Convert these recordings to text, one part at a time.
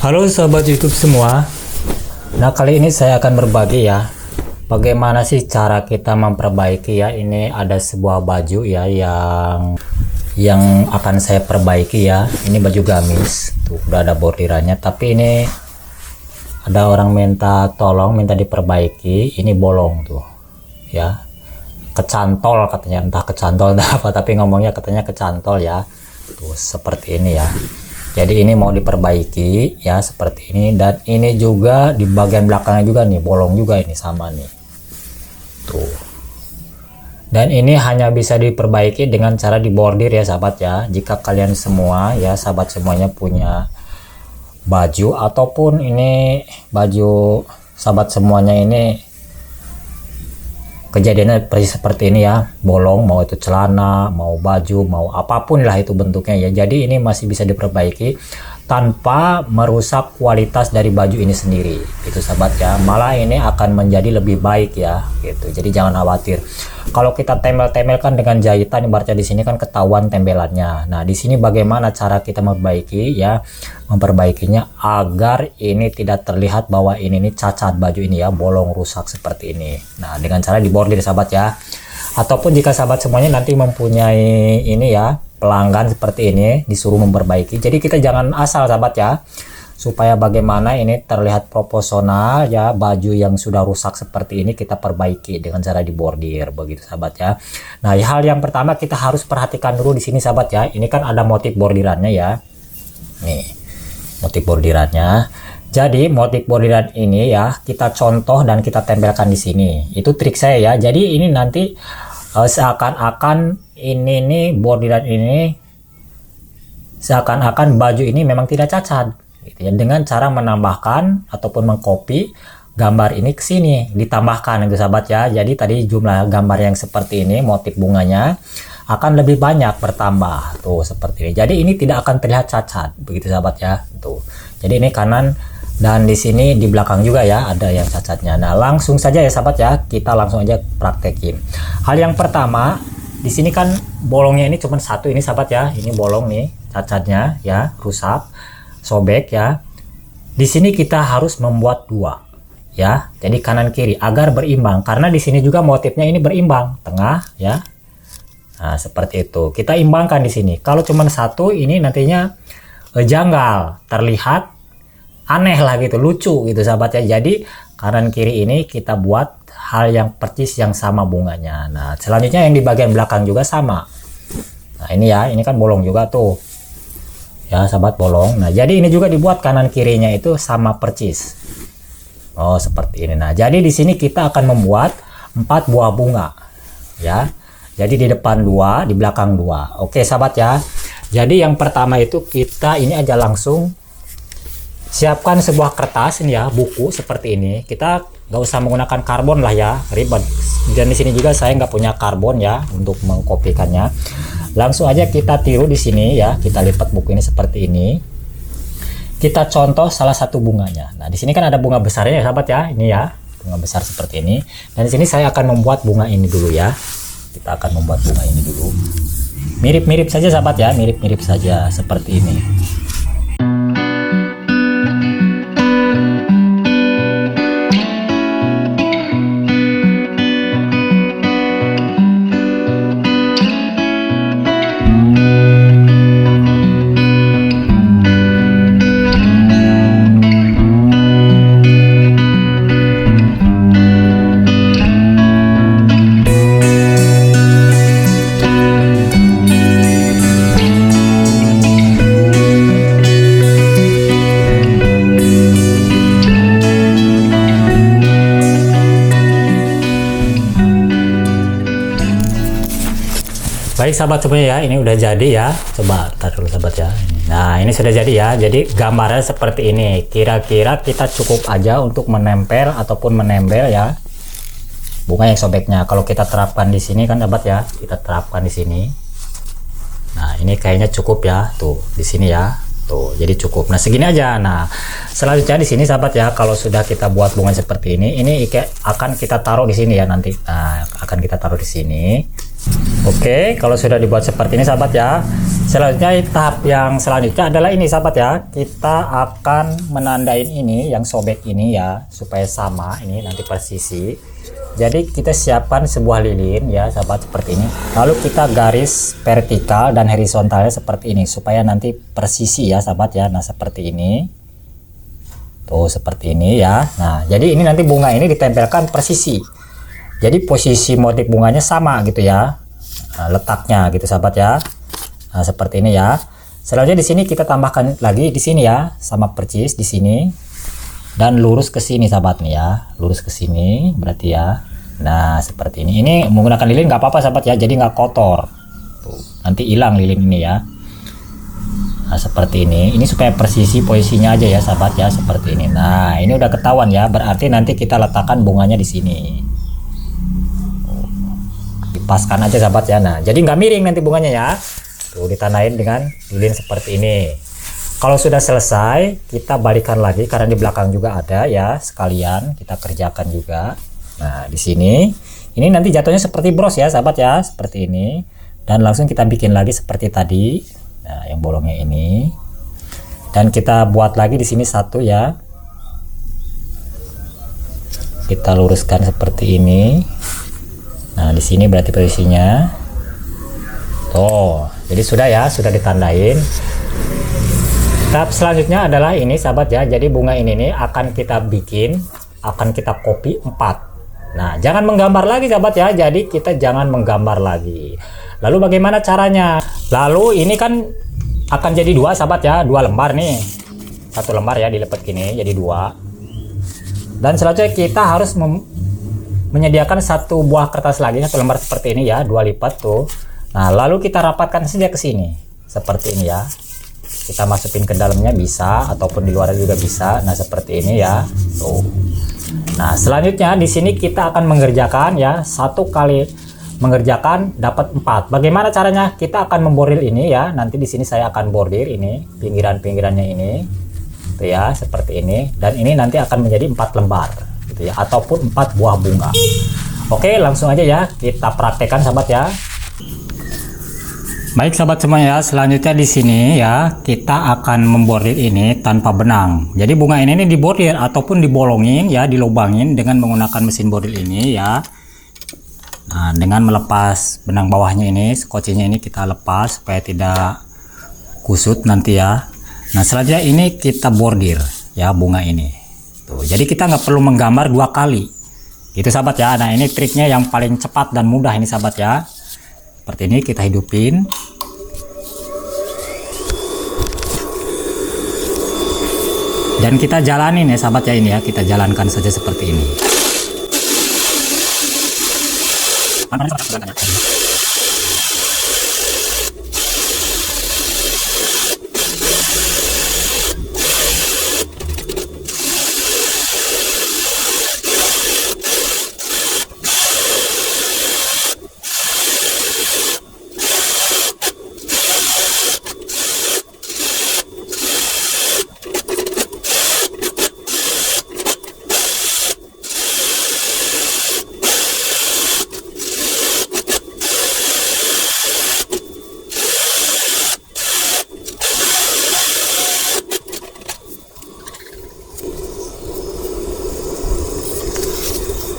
Halo sahabat YouTube semua. Nah, kali ini saya akan berbagi ya, bagaimana sih cara kita memperbaiki ya. Ini ada sebuah baju ya yang akan saya perbaiki ya. Ini baju gamis, tuh udah ada bordirannya, tapi ini ada orang minta tolong, minta diperbaiki. Ini bolong tuh ya, kecantol katanya, entah kecantol entah apa, tapi ngomongnya katanya kecantol ya. Tuh seperti ini ya. Jadi ini mau diperbaiki ya, seperti ini. Dan ini juga di bagian belakangnya juga nih bolong juga, ini sama nih tuh. Dan ini hanya bisa diperbaiki dengan cara dibordir ya sahabat ya. Jika kalian semua ya sahabat semuanya punya baju, ataupun ini baju sahabat semuanya ini kejadiannya persis seperti ini ya, bolong, mau itu celana, mau baju, mau apapun lah itu bentuknya ya. Jadi ini masih bisa diperbaiki tanpa merusak kualitas dari baju ini sendiri, itu sahabat ya. Malah ini akan menjadi lebih baik ya gitu. Jadi jangan khawatir. Kalau kita tempel-tempelkan dengan jahitan, ibaratnya di sini kan ketahuan tempelannya. Nah, di sini bagaimana cara kita memperbaiki ya, memperbaikinya agar ini tidak terlihat bahwa ini cacat baju ini ya, bolong, rusak seperti ini. Nah, dengan cara dibordir sahabat ya. Ataupun jika sahabat semuanya nanti mempunyai ini ya, pelanggan seperti ini disuruh memperbaiki, jadi kita jangan asal sahabat ya, supaya bagaimana ini terlihat proporsional ya, baju yang sudah rusak seperti ini kita perbaiki dengan cara dibordir begitu sahabat ya. Nah, hal yang pertama kita harus perhatikan dulu di sini sahabat ya. Ini kan ada motif bordirannya ya. Nih, motif bordirannya. Jadi motif bordiran ini ya kita contoh dan kita tempelkan di sini. Itu trik saya ya. Jadi ini nanti seakan-akan ini nih bordiran ini seakan-akan baju ini memang tidak cacat gitu ya, dengan cara menambahkan ataupun mengcopy gambar ini ke sini, ditambahkan itu sahabat ya. Jadi tadi jumlah gambar yang seperti ini, motif bunganya akan lebih banyak bertambah tuh seperti ini. Jadi ini tidak akan terlihat cacat begitu sahabat ya tuh. Jadi ini kanan dan di sini di belakang juga ya ada yang cacatnya. Nah, langsung saja ya sahabat ya, kita langsung aja praktekin. Hal yang pertama, di sini kan bolongnya ini cuma satu ini sahabat ya. Ini bolong nih cacatnya ya, rusak, sobek ya. Di sini kita harus membuat dua ya. Jadi kanan kiri agar berimbang, karena di sini juga motifnya ini berimbang, tengah ya. Nah, seperti itu. Kita imbangkan di sini. Kalau cuma satu ini nantinya janggal, terlihat aneh lah gitu, lucu gitu sahabat ya. Jadi kanan kiri ini kita buat hal yang persis yang sama bunganya. Nah, selanjutnya yang di bagian belakang juga sama. Nah, ini ya, ini kan bolong juga tuh ya sahabat, bolong. Nah, jadi ini juga dibuat kanan kirinya itu sama persis. Oh, seperti ini. Nah, jadi di sini kita akan membuat 4 buah bunga ya. Jadi di depan 2, di belakang 2. Oke sahabat ya. Jadi yang pertama itu kita ini aja langsung siapkan sebuah kertas ini ya, buku seperti ini. Kita nggak usah menggunakan karbon lah ya, ribet. Dan di sini juga saya nggak punya karbon ya untuk mengkopikannya. Langsung aja kita tiru di sini ya, kita lipat buku ini seperti ini. Kita contoh salah satu bunganya. Nah, di sini kan ada bunga besarnya ya sahabat ya, ini ya, bunga besar seperti ini. Dan di sini saya akan membuat bunga ini dulu ya. Kita akan membuat bunga ini dulu. Mirip-mirip saja sahabat ya, mirip-mirip saja seperti ini. Baik sahabat semuanya ya, ini udah jadi ya. Coba taruh dulu sahabat ya. Nah, ini sudah jadi ya. Jadi gambarnya seperti ini. Kira-kira kita cukup aja untuk menempel ataupun menempel ya bunga yang sobeknya. Kalau kita terapkan di sini kan sahabat ya, kita terapkan di sini. Nah, ini kayaknya cukup ya. Tuh, di sini ya. Tuh, jadi cukup. Nah, segini aja. Nah, selanjutnya di sini sahabat ya, kalau sudah kita buat bunga seperti ini akan kita taruh di sini ya nanti. Nah, akan kita taruh di sini. Oke, kalau sudah dibuat seperti ini sahabat ya, Selanjutnya tahap yang selanjutnya adalah ini sahabat ya, kita akan menandain ini yang sobek ini ya supaya sama ini nanti persisi. Jadi kita siapkan sebuah lilin ya sahabat seperti ini, lalu kita garis vertikal dan horizontalnya seperti ini supaya nanti persisi ya sahabat ya. Nah seperti ini tuh, seperti ini ya. Nah jadi ini nanti bunga ini ditempelkan persisi, jadi posisi motif bunganya sama gitu ya, nah, letaknya gitu sahabat ya. Nah, seperti ini ya. Selanjutnya di sini kita tambahkan lagi di sini ya, sama persis di sini dan lurus ke sini sahabat nih ya, lurus ke sini berarti ya. Nah, seperti ini. Ini menggunakan lilin nggak apa-apa sahabat ya, jadi nggak kotor. Tuh, nanti hilang lilin ini ya. Nah, seperti ini. Ini supaya persisi posisinya aja ya sahabat ya, seperti ini. Nah, ini udah ketahuan ya, berarti nanti kita letakkan bunganya di sini. Dipaskan aja sahabat ya. Nah, jadi nggak miring nanti bunganya ya. Tuh, ditandain dengan lilin seperti ini. Kalau sudah selesai, kita balikan lagi karena di belakang juga ada ya, sekalian kita kerjakan juga. Nah, di sini ini nanti jatuhnya seperti bros ya, sahabat ya, seperti ini. Dan langsung kita bikin lagi seperti tadi. Nah, yang bolongnya ini. Dan kita buat lagi di sini satu ya. Kita luruskan seperti ini. Nah, di sini berarti posisinya. Tuh, jadi sudah ya, sudah ditandain. Tahap selanjutnya adalah ini sahabat ya. Jadi bunga ini nih akan kita bikin, akan kita copy 4. Nah, jangan menggambar lagi sahabat ya. Jadi kita jangan menggambar lagi. Lalu bagaimana caranya? Lalu ini kan akan jadi 2 sahabat ya, 2 lembar nih. 1 lembar ya dilipat gini jadi 2. Dan selanjutnya kita harus menyediakan 1 buah kertas lagi, 1 lembar seperti ini ya, 2 lipat tuh. Nah, lalu kita rapatkan saja ke sini seperti ini ya. Kita masukin ke dalamnya bisa, ataupun di luar juga bisa. Nah, seperti ini ya. Tuh. Nah, selanjutnya di sini kita akan mengerjakan ya, 1 kali mengerjakan dapat 4. Bagaimana caranya? Kita akan membordir ini ya. Nanti di sini saya akan bordir ini pinggiran-pinggirannya ini. Tuh ya, seperti ini. Dan ini nanti akan menjadi 4 lembar gitu ya, ataupun 4 buah bunga. Oke, langsung aja ya kita praktekkan sahabat ya. Baik sahabat semua ya, selanjutnya di sini ya kita akan membordir ini tanpa benang. Jadi bunga ini dibordir ataupun dibolongin ya, dilubangin dengan menggunakan mesin bordir ini ya. Nah, dengan melepas benang bawahnya ini, skocinya ini kita lepas supaya tidak kusut nanti ya. Nah, selanjutnya ini kita bordir ya bunga ini. Tuh, jadi kita nggak perlu menggambar 2 kali. Gitu sahabat ya. Nah, ini triknya yang paling cepat dan mudah ini sahabat ya. Seperti ini kita hidupin. Dan kita jalanin ya sahabat ya, ini ya, kita jalankan saja seperti ini.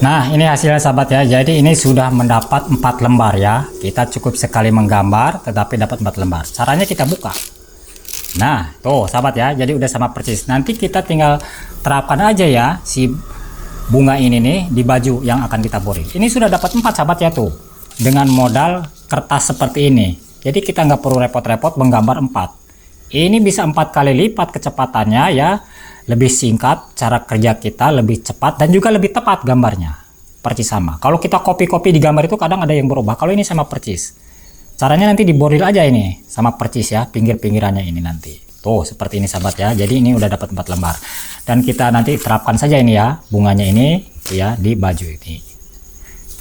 Nah, ini hasilnya sahabat ya. Jadi ini sudah mendapat 4 lembar ya. Kita cukup sekali menggambar tetapi dapat 4 lembar. Caranya kita buka. Nah, tuh sahabat ya. Jadi udah sama persis. Nanti kita tinggal terapkan aja ya si bunga ini nih di baju yang akan kita bordir. Ini sudah dapat 4 sahabat ya tuh. Dengan modal kertas seperti ini. Jadi kita nggak perlu repot-repot menggambar 4. Ini bisa 4 kali lipat kecepatannya ya. Lebih singkat, cara kerja kita lebih cepat dan juga lebih tepat gambarnya. Persis sama. Kalau kita copy-copy di gambar itu kadang ada yang berubah. Kalau ini sama persis. Caranya nanti dibordir aja ini sama persis ya, pinggir-pinggirannya ini nanti. Tuh, seperti ini sahabat ya. Jadi ini udah dapat 4 lembar. Dan kita nanti terapkan saja ini ya, bunganya ini ya di baju ini.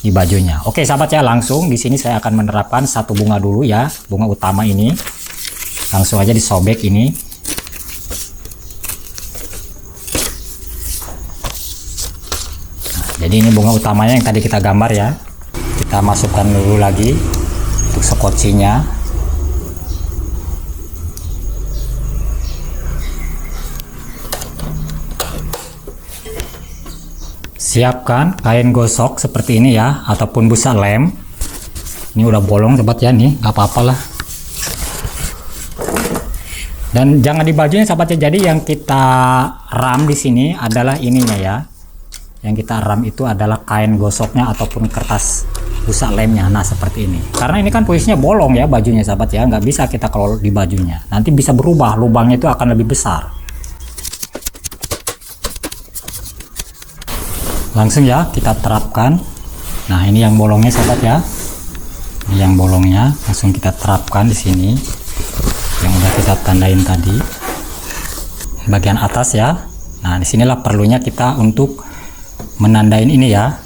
Di bajunya. Oke, sahabat ya, langsung di sini saya akan menerapkan 1 bunga dulu ya, bunga utama ini. Langsung aja disobek ini. Jadi ini bunga utamanya yang tadi kita gambar ya. Kita masukkan dulu lagi untuk skocinya. Siapkan kain gosok seperti ini ya, ataupun busa lem. Ini udah bolong sobat ya, nih nggak apa-apa lah. Dan jangan dibajunya sahabat ya. Jadi yang kita ram di sini adalah ininya ya. Yang kita ram itu adalah kain gosoknya ataupun kertas busa lemnya. Nah seperti ini. Karena ini kan posisinya bolong ya bajunya sahabat ya. Nggak bisa kita kalau di bajunya. Nanti bisa berubah, lubangnya itu akan lebih besar. Langsung ya kita terapkan. Nah ini yang bolongnya sahabat ya. Ini yang bolongnya langsung kita terapkan di sini. Yang udah kita tandain tadi bagian atas ya. Nah disinilah perlunya kita untuk menandain ini ya.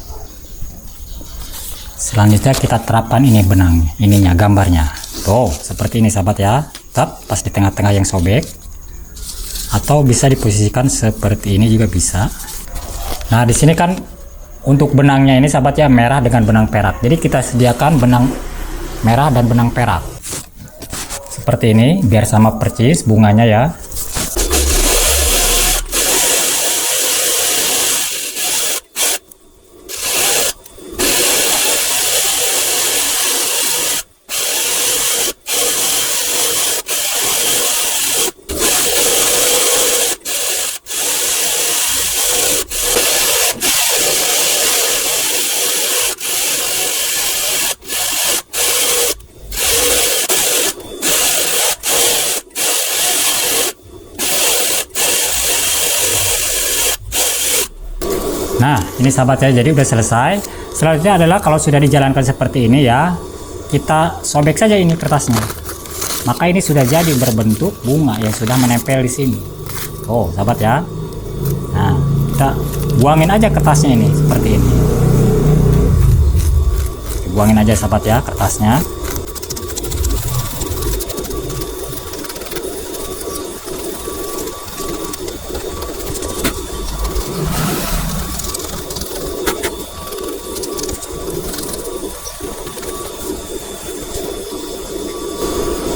Selanjutnya kita terapkan ini benang ininya, gambarnya tuh seperti ini sahabat ya. Tetap pas di tengah-tengah yang sobek, atau bisa diposisikan seperti ini juga bisa. Nah di sini kan untuk benangnya ini sahabat ya, merah dengan benang perak. Jadi kita sediakan benang merah dan benang perak seperti ini biar sama persis bunganya ya. Nah ini sahabat ya, jadi udah selesai. Selanjutnya adalah kalau sudah dijalankan seperti ini ya, kita sobek saja ini kertasnya. Maka ini sudah jadi berbentuk bunga yang sudah menempel di sini. Oh sahabat ya. Nah kita buangin aja kertasnya ini seperti ini. Buangin aja sahabat ya kertasnya.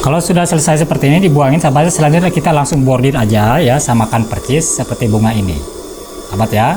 Kalau sudah selesai seperti ini dibuangin sahabat, selanjutnya kita langsung bordir aja ya, samakan persis seperti bunga ini sahabat ya.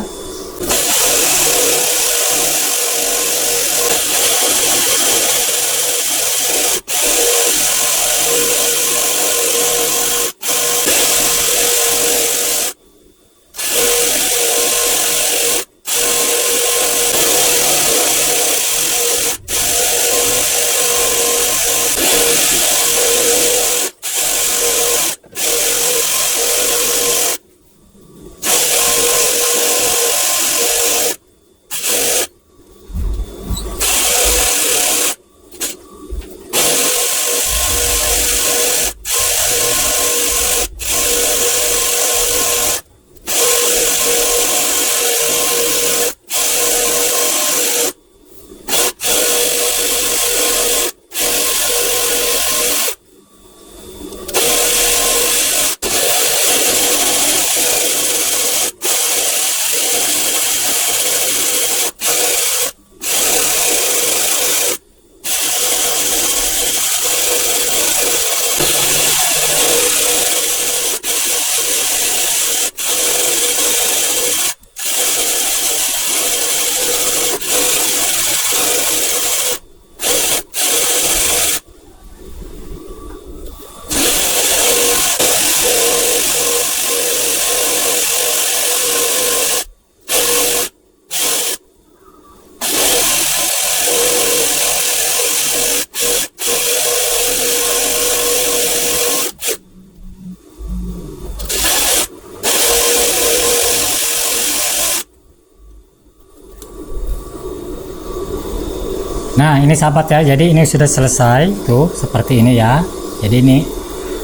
Nah ini sahabat ya, jadi ini sudah selesai tuh seperti ini ya. Jadi ini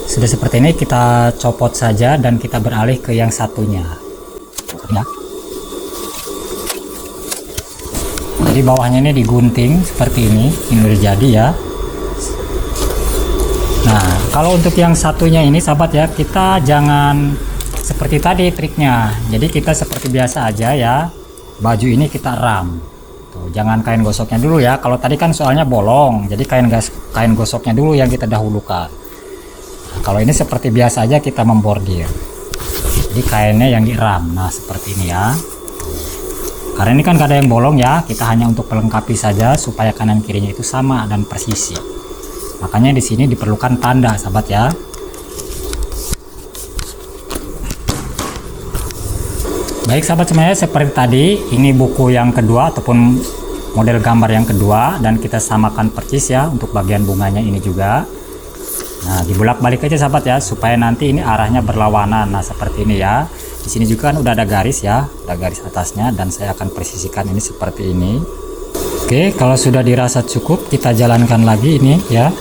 sudah seperti ini, kita copot saja dan kita beralih ke yang satunya ya. Jadi bawahnya ini digunting seperti ini udah jadi ya. Nah kalau untuk yang satunya ini sahabat ya, kita jangan seperti tadi triknya. Jadi kita seperti biasa aja ya, baju ini kita ram. Tuh, jangan kain gosoknya dulu ya. Kalau tadi kan soalnya bolong, jadi kain gosoknya dulu yang kita dahulukan. Nah, kalau ini seperti biasa aja kita membordir. Jadi kainnya yang diram. Nah seperti ini ya. Karena ini kan gak ada yang bolong ya, kita hanya untuk melengkapi saja supaya kanan kirinya itu sama dan presisi. Makanya di sini diperlukan tanda, sahabat ya. Baik sahabat semuanya, seperti tadi ini buku yang kedua ataupun model gambar yang kedua, dan kita samakan persis ya untuk bagian bunganya ini juga. Nah, dibulak-balik aja sahabat ya supaya nanti ini arahnya berlawanan. Nah, seperti ini ya. Di sini juga kan udah ada garis ya, ada garis atasnya, dan saya akan presisikan ini seperti ini. Oke, kalau sudah dirasa cukup, kita jalankan lagi ini ya.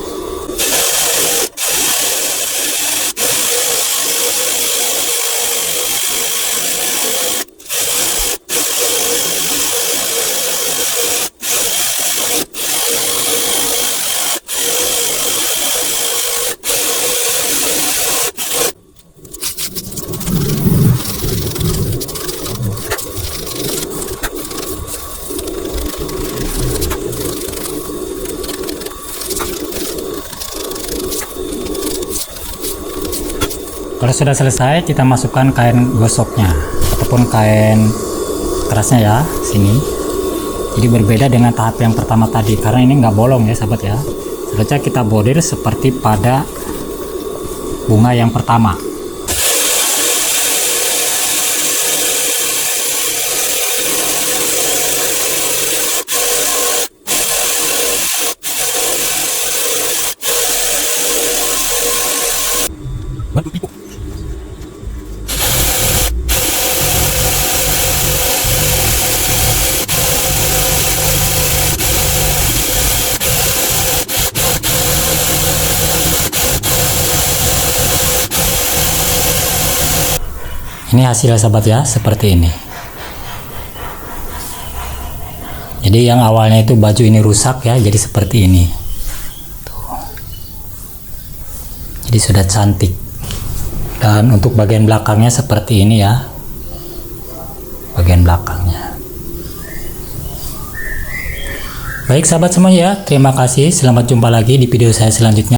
Kalau sudah selesai, kita masukkan kain gosoknya ataupun kain kerasnya ya sini. Jadi berbeda dengan tahap yang pertama tadi, karena ini nggak bolong ya sahabat ya. Selanjutnya kita bordir seperti pada bunga yang pertama. Ini hasilnya sahabat ya, seperti ini. Jadi yang awalnya itu baju ini rusak ya, jadi seperti ini. Tuh. Jadi sudah cantik. Dan untuk bagian belakangnya seperti ini ya. Bagian belakangnya. Baik sahabat semuanya, terima kasih. Selamat jumpa lagi di video saya selanjutnya.